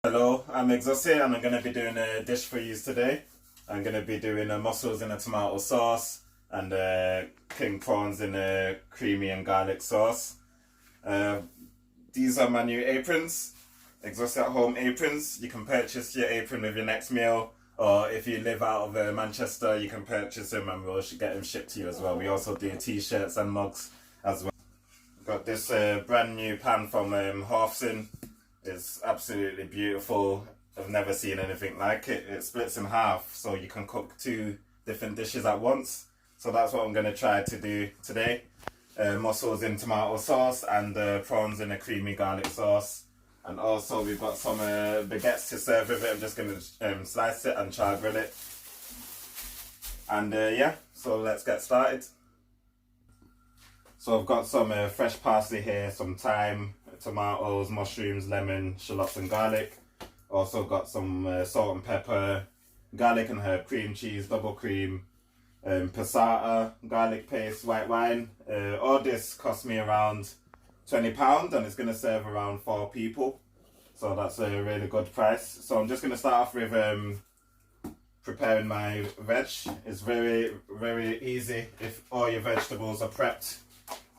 Hello, I'm Exose and I'm going to be doing a dish for you today. I'm going to be doing mussels in a tomato sauce and king prawns in a creamy and garlic sauce. These are my new aprons, Exose at home aprons. You can purchase your apron with your next meal, or if you live out of Manchester, you can purchase them and we'll get them shipped to you as well. We also do t-shirts and mugs as well. Got this brand new pan from Haufson. It's absolutely beautiful. I've never seen anything like it. It splits in half, so you can cook two different dishes at once. So that's what I'm going to try to do today. Mussels in tomato sauce and prawns in a creamy garlic sauce. And also we've got some baguettes to serve with it. I'm just going to slice it and char grill it. And yeah, so let's get started. So I've got some fresh parsley here, some thyme, tomatoes, mushrooms, lemon, shallots and garlic. Also got some salt and pepper, garlic and herb cream cheese, double cream, passata, garlic paste, white wine. All this cost me around £20 and it's going to serve around 4 people. So that's a really good price. So I'm just going to start off with preparing my veg. It's very, very easy if all your vegetables are prepped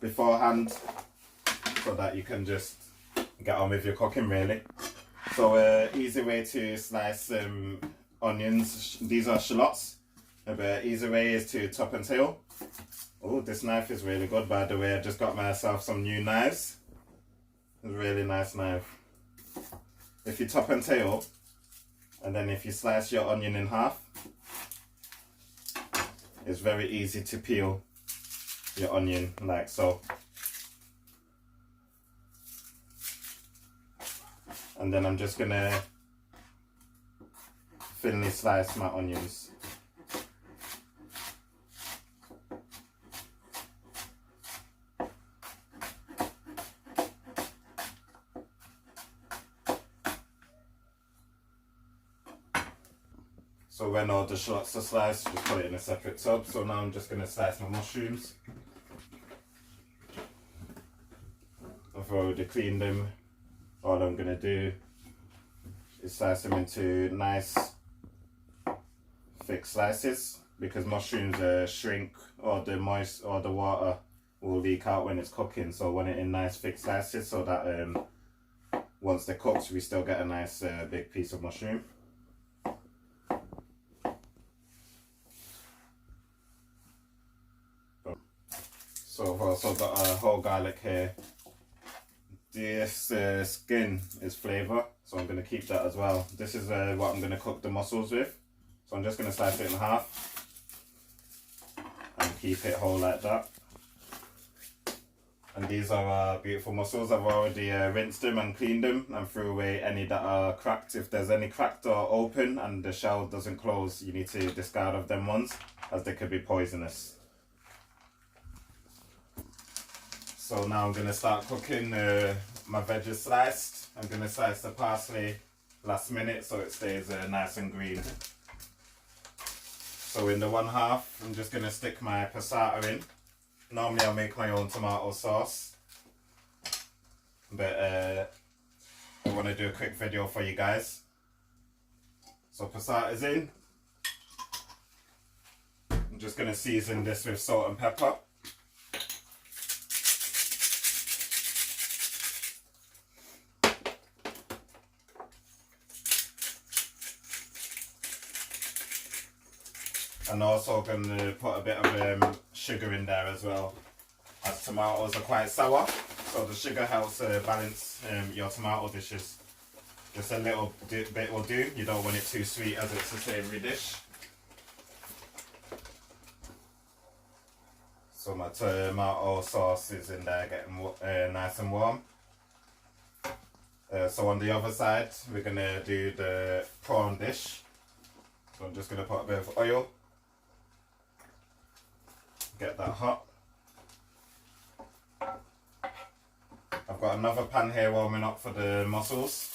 beforehand, so that you can just get on with your cooking really. So easy way to slice onions, these are shallots. The easy way is to top and tail. Oh, this knife is really good, by the way. I just got myself some new knives. It's a really nice knife. If you top and tail, and then if you slice your onion in half, it's very easy to peel your onion like so. And then I'm just gonna thinly slice my onions. So when all the shallots are sliced, just put it in a separate tub. So now I'm just gonna slice my mushrooms. I've already cleaned them. All I'm going to do is slice them into nice thick slices, because mushrooms shrink, or the moist or the water will leak out when it's cooking. So I want it in nice thick slices so that once they're cooked we still get a nice big piece of mushroom. So I've also got a whole garlic here. This skin is flavour, so I'm going to keep that as well. This is what I'm going to cook the mussels with. So I'm just going to slice it in half and keep it whole like that. And these are our beautiful mussels. I've already rinsed them and cleaned them and threw away any that are cracked. If there's any cracked or open and the shell doesn't close, you need to discard of them ones, as they could be poisonous. So now I'm going to start cooking. My veg is sliced. I'm going to slice the parsley last minute so it stays nice and green. So in the one half, I'm just going to stick my passata in. Normally I'll make my own tomato sauce, but I want to do a quick video for you guys. So passata's in. I'm just going to season this with salt and pepper. And also going to put a bit of sugar in there as well, as tomatoes are quite sour, so the sugar helps balance your tomato dishes. Just a little bit will do. You don't want it too sweet as it's a savoury dish. So my tomato sauce is in there getting nice and warm. So on the other side we're going to do the prawn dish. So I'm just going to put a bit of oil. Get that hot. I've got another pan here warming up for the mussels.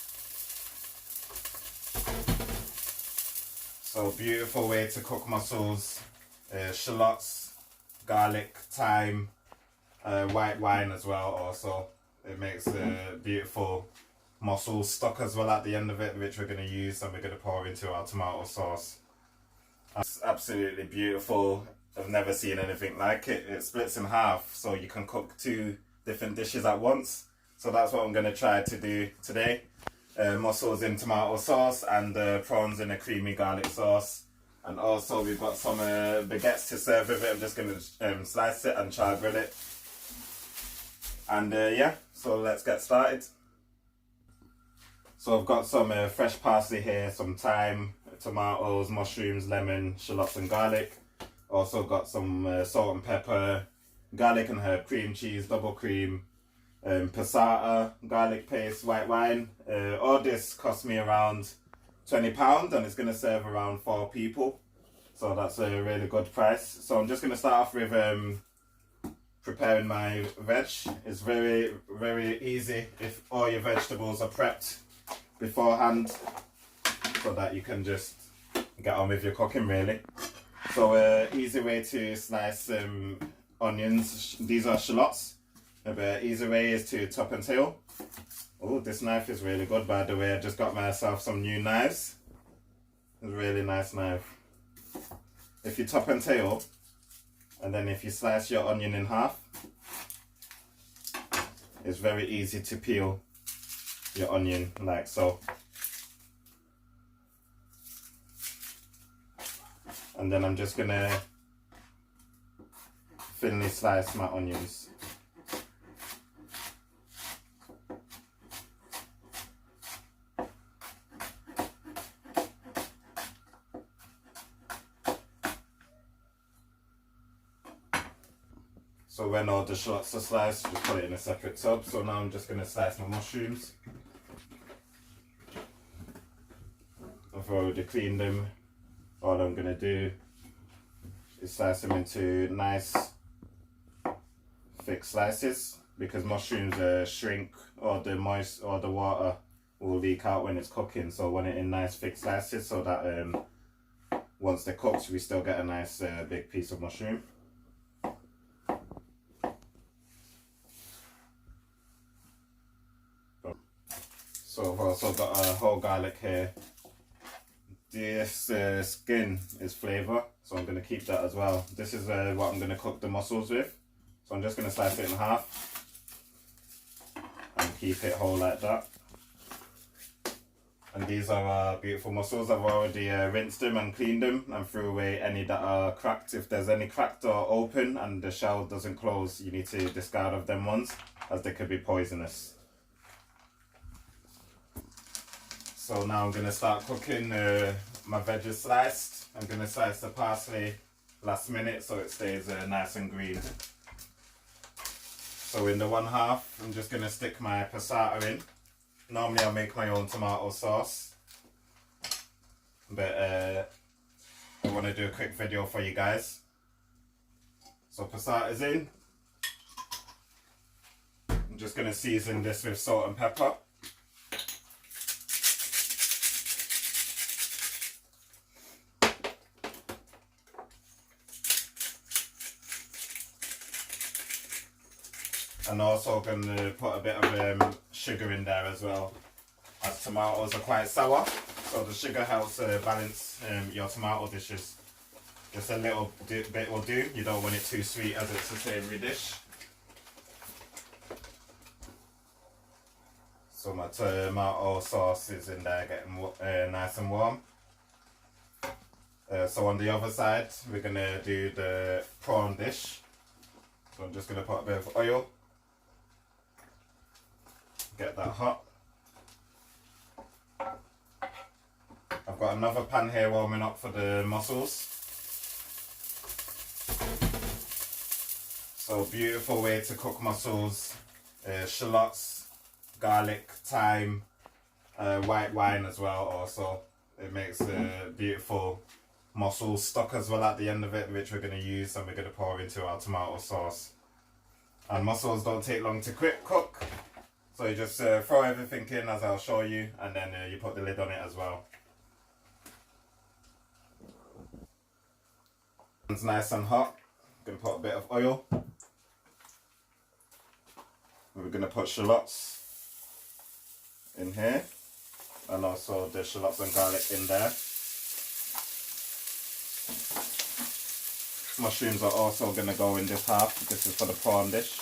So beautiful way to cook mussels. Shallots, garlic, thyme, white wine as well also. It makes a beautiful mussel stock as well at the end of it, which we're going to use and we're going to pour into our tomato sauce. It's absolutely beautiful. I've never seen anything like it. It splits in half, so you can cook 2 different dishes at once. So that's what I'm going to try to do today. Mussels in tomato sauce and prawns in a creamy garlic sauce. And also we've got some baguettes to serve with it. I'm just going to slice it and char grill it. And yeah, so let's get started. So I've got some fresh parsley here, some thyme, tomatoes, mushrooms, lemon, shallots and garlic. Also got some salt and pepper, garlic and herb cream cheese, double cream, passata, garlic paste, white wine. All this cost me around £20 and it's going to serve around 4 people. So that's a really good price. So I'm just going to start off with preparing my veg. It's very, very easy if all your vegetables are prepped beforehand so that you can just get on with your cooking really. So easy way to slice onions. These are shallots. The easy way is to top and tail. Oh, this knife is really good, by the way. I just got myself some new knives. It's a really nice knife. If you top and tail, and then if you slice your onion in half, it's very easy to peel your onion like so. And then I'm just gonna thinly slice my onions. So when all the shallots are sliced, just put it in a separate tub. So now I'm just going to slice my mushrooms. I've already cleaned them. All I'm going to do is slice them into nice thick slices, because mushrooms shrink, or the moist or the water will leak out when it's cooking. So I want it in nice thick slices so that once they're cooked we still get a nice big piece of mushroom. So I've also got a whole garlic here. This skin is flavour, so I'm going to keep that as well. This is what I'm going to cook the mussels with. So I'm just going to slice it in half and keep it whole like that. And these are our beautiful mussels. I've already rinsed them and cleaned them and threw away any that are cracked. If there's any cracked or open and the shell doesn't close, you need to discard of them ones, as they could be poisonous. So now I'm going to start cooking. My veg is sliced. I'm going to slice the parsley last minute so it stays nice and green. So in the one half, I'm just going to stick my passata in. Normally I make my own tomato sauce, but I want to do a quick video for you guys. So passata's in. I'm just going to season this with salt and pepper. And also going to put a bit of sugar in there as well, as tomatoes are quite sour, so the sugar helps balance your tomato dishes. Just a little bit will do. You don't want it too sweet as it's a savoury dish. So my tomato sauce is in there getting nice and warm. So on the other side we're going to do the prawn dish. So I'm just going to put a bit of oil. Get that hot. I've got another pan here warming up for the mussels. So beautiful way to cook mussels. Shallots, garlic, thyme, white wine as well also. It makes a beautiful mussel stock as well at the end of it, which we're going to use and we're going to pour into our tomato sauce. And mussels don't take long to cook. So you just throw everything in as I'll show you, and then you put the lid on it as well. It's nice and hot. I'm going to put a bit of oil. We're going to put shallots. in here, and also the shallots and garlic in there. Mushrooms are also going to go in this half. This is for the prawn dish.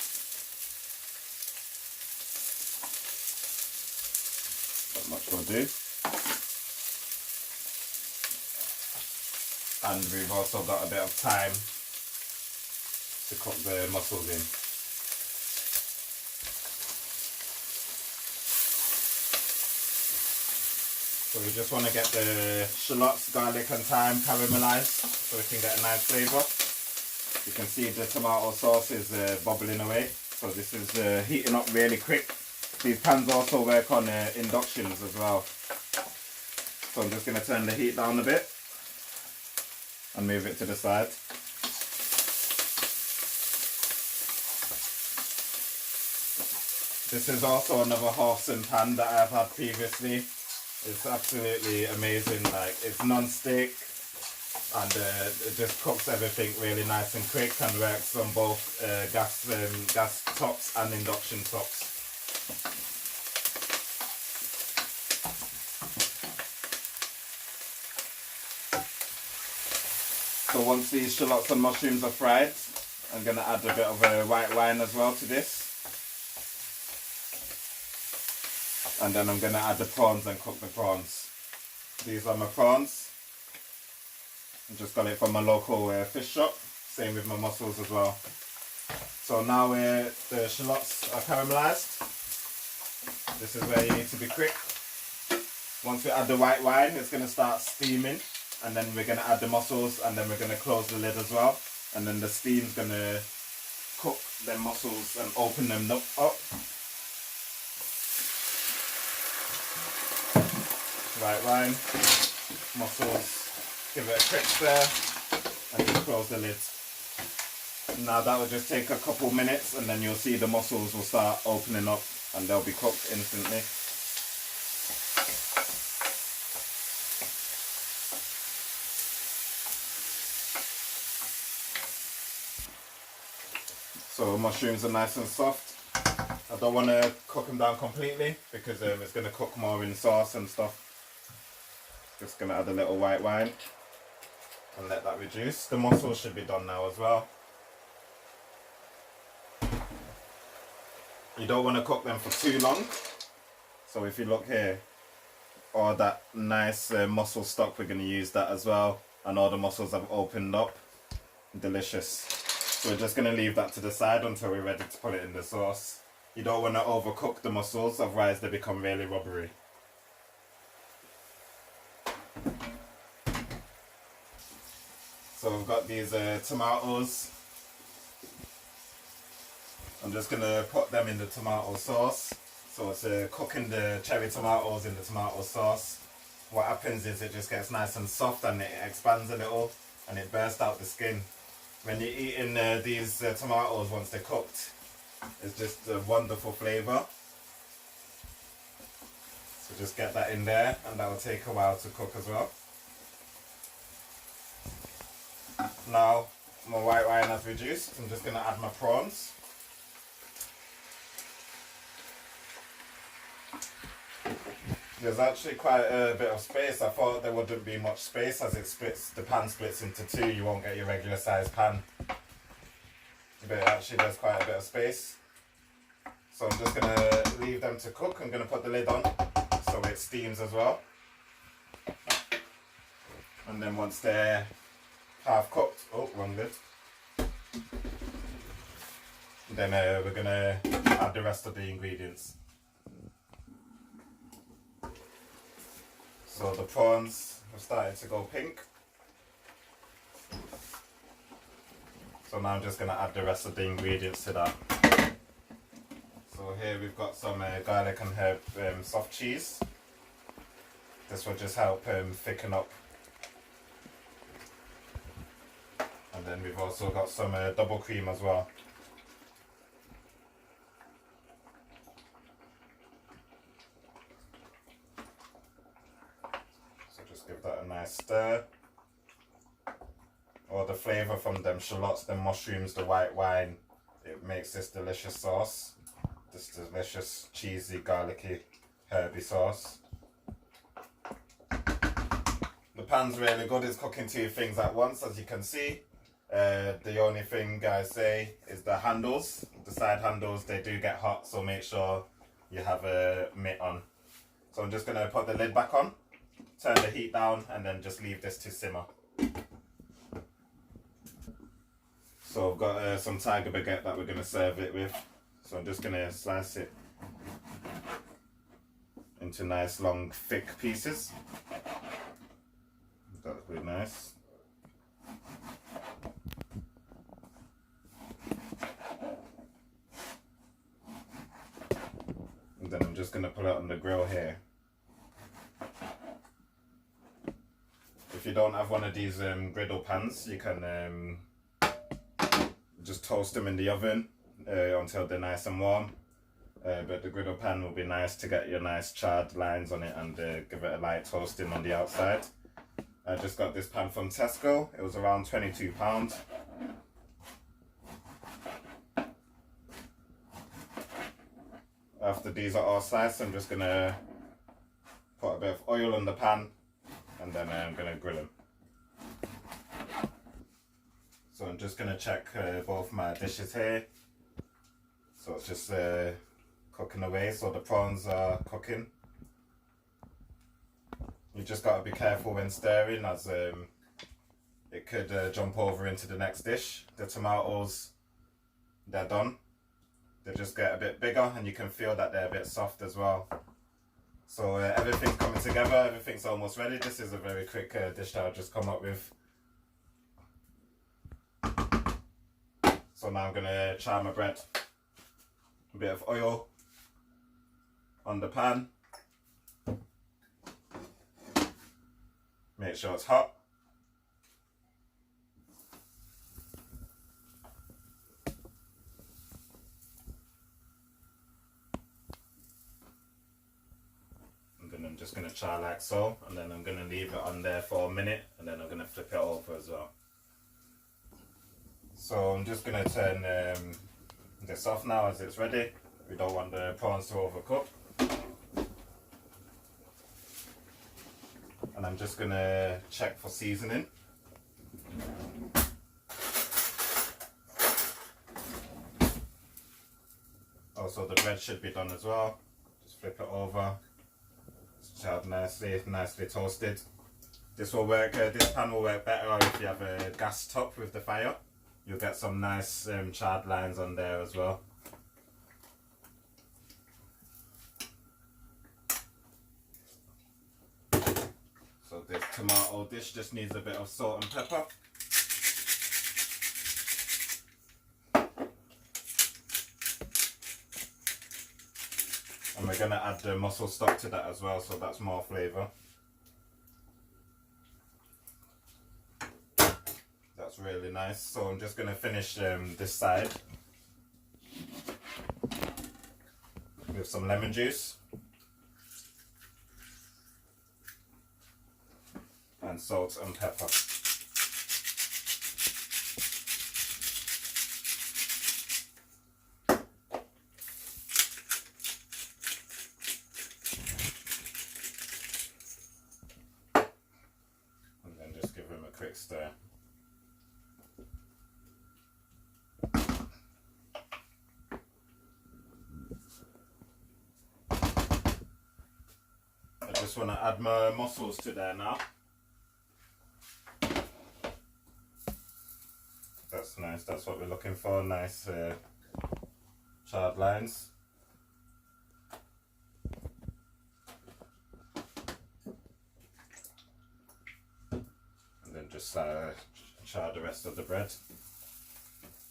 That much will do. And we've also got a bit of thyme to cook the mussels in. So we just want to get the shallots, garlic and thyme caramelized so we can get a nice flavour. You can see the tomato sauce is bubbling away. So this is heating up really quick. These pans also work on inductions as well. So I'm just going to turn the heat down a bit and move it to the side. This is also another haufson pan that I've had previously. It's absolutely amazing. Like, it's non-stick and it just cooks everything really nice and quick and works on both gas tops and induction tops. So once these shallots and mushrooms are fried, I'm going to add a bit of white wine as well to this. And then I'm going to add the prawns and cook the prawns. These are my prawns. I just got it from my local fish shop. Same with my mussels as well. So now the shallots are caramelized. This is where you need to be quick. Once we add the white wine, it's going to start steaming. And then we're going to add the mussels and then we're going to close the lid as well. And then the steam's going to cook the mussels and open them up. White wine, mussels, give it a quick stir and just close the lid. Now that will just take a couple minutes and then you'll see the mussels will start opening up and they'll be cooked instantly. So mushrooms are nice and soft. I don't want to cook them down completely because it's going to cook more in sauce and stuff. Just going to add a little white wine and let that reduce. The mussels should be done now as well. You don't want to cook them for too long. So if you look here, all that nice mussel stock, we're going to use that as well. And all the mussels have opened up. Delicious. So we're just going to leave that to the side until we're ready to put it in the sauce. You don't want to overcook the mussels, otherwise they become really rubbery. So I've got these tomatoes. I'm just going to put them in the tomato sauce. So it's cooking the cherry tomatoes in the tomato sauce. What happens is it just gets nice and soft and it expands a little and it bursts out the skin. When you're eating these tomatoes once they're cooked, it's just a wonderful flavour. So just get that in there and that will take a while to cook as well. Now my white wine has reduced. I'm just going to add my prawns. There's actually quite a bit of space. I thought there wouldn't be much space as it splits. The pan splits into two. You won't get your regular size pan. But actually there's quite a bit of space. So I'm just going to leave them to cook. I'm going to put the lid on so it steams as well. And then once they're half cooked, oh, wrong lid. Then we're going to add the rest of the ingredients. So the prawns have started to go pink. So now I'm just going to add the rest of the ingredients to that. So here we've got some garlic and herb soft cheese. This will just help thicken up. And then we've also got some double cream as well. Give that a nice stir. All the flavour from them shallots, the mushrooms, the white wine, it makes this delicious sauce. This delicious cheesy, garlicky, herby sauce. The pan's really good, it's cooking 2 things at once, as you can see. The only thing I say is the handles, the side handles, they do get hot, so make sure you have a mitt on. So I'm just going to put the lid back on, turn the heat down, and then just leave this to simmer. So I've got some tiger baguette that we're going to serve it with. So I'm just going to slice it into nice long thick pieces. That's really nice. And then I'm just going to put it on the grill here. If you don't have one of these griddle pans, you can just toast them in the oven until they're nice and warm. But the griddle pan will be nice to get your nice charred lines on it and give it a light toasting on the outside. I just got this pan from Tesco. It was around £22. After these are all sliced, I'm just going to put a bit of oil on the pan and then I'm going to grill them. So I'm just going to check both my dishes here. So it's just cooking away, so the prawns are cooking. You just got to be careful when stirring, as it could jump over into the next dish. The tomatoes, they're done. They just get a bit bigger and you can feel that they're a bit soft as well. So everything's coming together, everything's almost ready. This is a very quick dish that I've just come up with. So now I'm going to char my bread. A bit of oil on the pan. Make sure it's hot. And then I'm just going to char like so, and then I'm going to leave it on there for a minute, and then I'm going to flip it over as well. So I'm just going to turn this off now as it's ready. We don't want the prawns to overcook. And I'm just going to check for seasoning. Also the bread should be done as well. Just flip it over. It's charred nicely toasted. This will work. This pan will work better if you have a gas top with the fire. You'll get some nice charred lines on there as well. So this tomato dish just needs a bit of salt and pepper. And we're going to add the mussel stock to that as well, so that's more flavour. That's really nice. So I'm just going to finish this side with some lemon juice and salt and pepper. And then just give them a quick stir. I just want to add my mussels to there now. That's nice, that's what we're looking for, nice charred lines. And then just char the rest of the bread.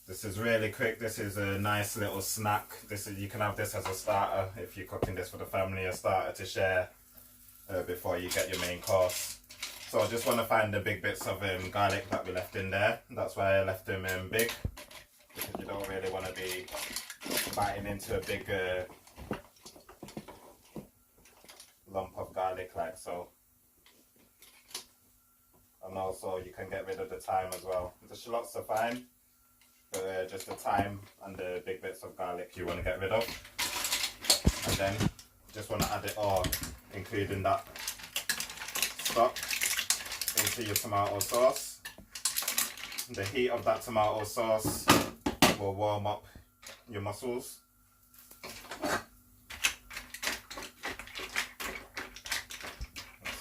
This is really quick, this is a nice little snack. You can have this as a starter if you're cooking this for the family, a starter to share before you get your main course. So I just want to find the big bits of garlic that we left in there. That's why I left them big, because you don't really want to be biting into a big lump of garlic like so. And also you can get rid of the thyme as well. The shallots are fine, but just the thyme and the big bits of garlic you want to get rid of. And then Just want to add it all, including that stock, into your tomato sauce. The heat of that tomato sauce will warm up your mussels. Let's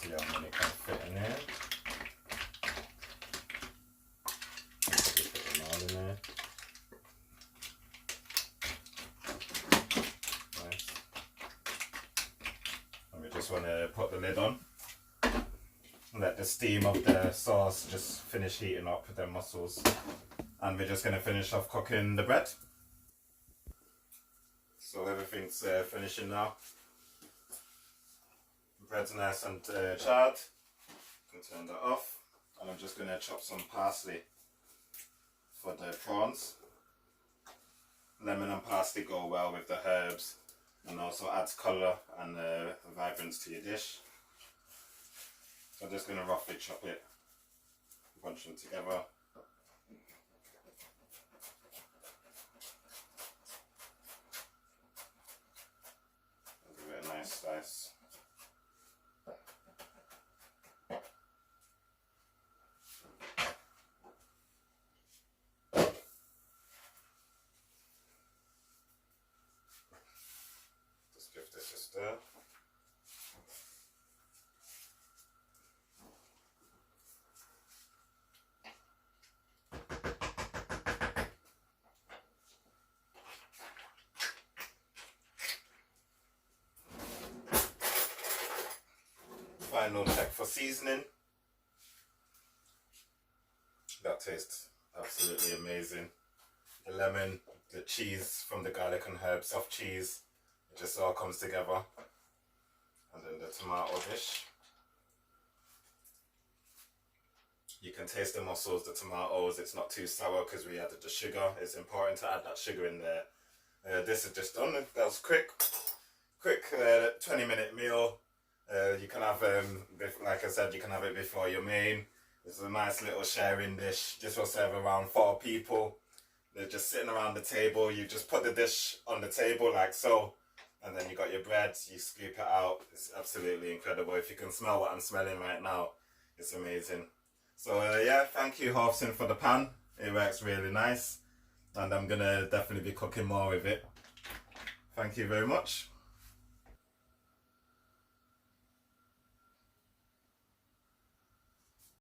see how many can fit in here. Just put them all in there. Nice. And we just want to put the lid on. Let the steam of the sauce just finish heating up the mussels, and we're just going to finish off cooking the bread. So everything's finishing now. Bread's nice and charred. You can turn that off, and I'm just going to chop some parsley for the prawns. Lemon and parsley go well with the herbs and also adds colour and vibrance to your dish. So I'm just going to roughly chop it, bunch them together. Give it a nice slice. Just give this a stir. Final check for seasoning. That tastes absolutely amazing. The lemon, the cheese from the garlic and herb, soft cheese, it just all comes together. And then the tomato dish. You can taste the mussels, the tomatoes, it's not too sour because we added the sugar. It's important to add that sugar in there. This is just done. That was quick 20-minute meal. You can have, like I said, you can have it before your main. It's a nice little sharing dish. This will serve around 4 people. They're just sitting around the table. You just put the dish on the table like so, and then you got your bread, you scoop it out. It's absolutely incredible. If you can smell what I'm smelling right now, it's amazing. So yeah, thank you haufson for the pan. It works really nice, and I'm gonna definitely be cooking more with it. Thank you very much.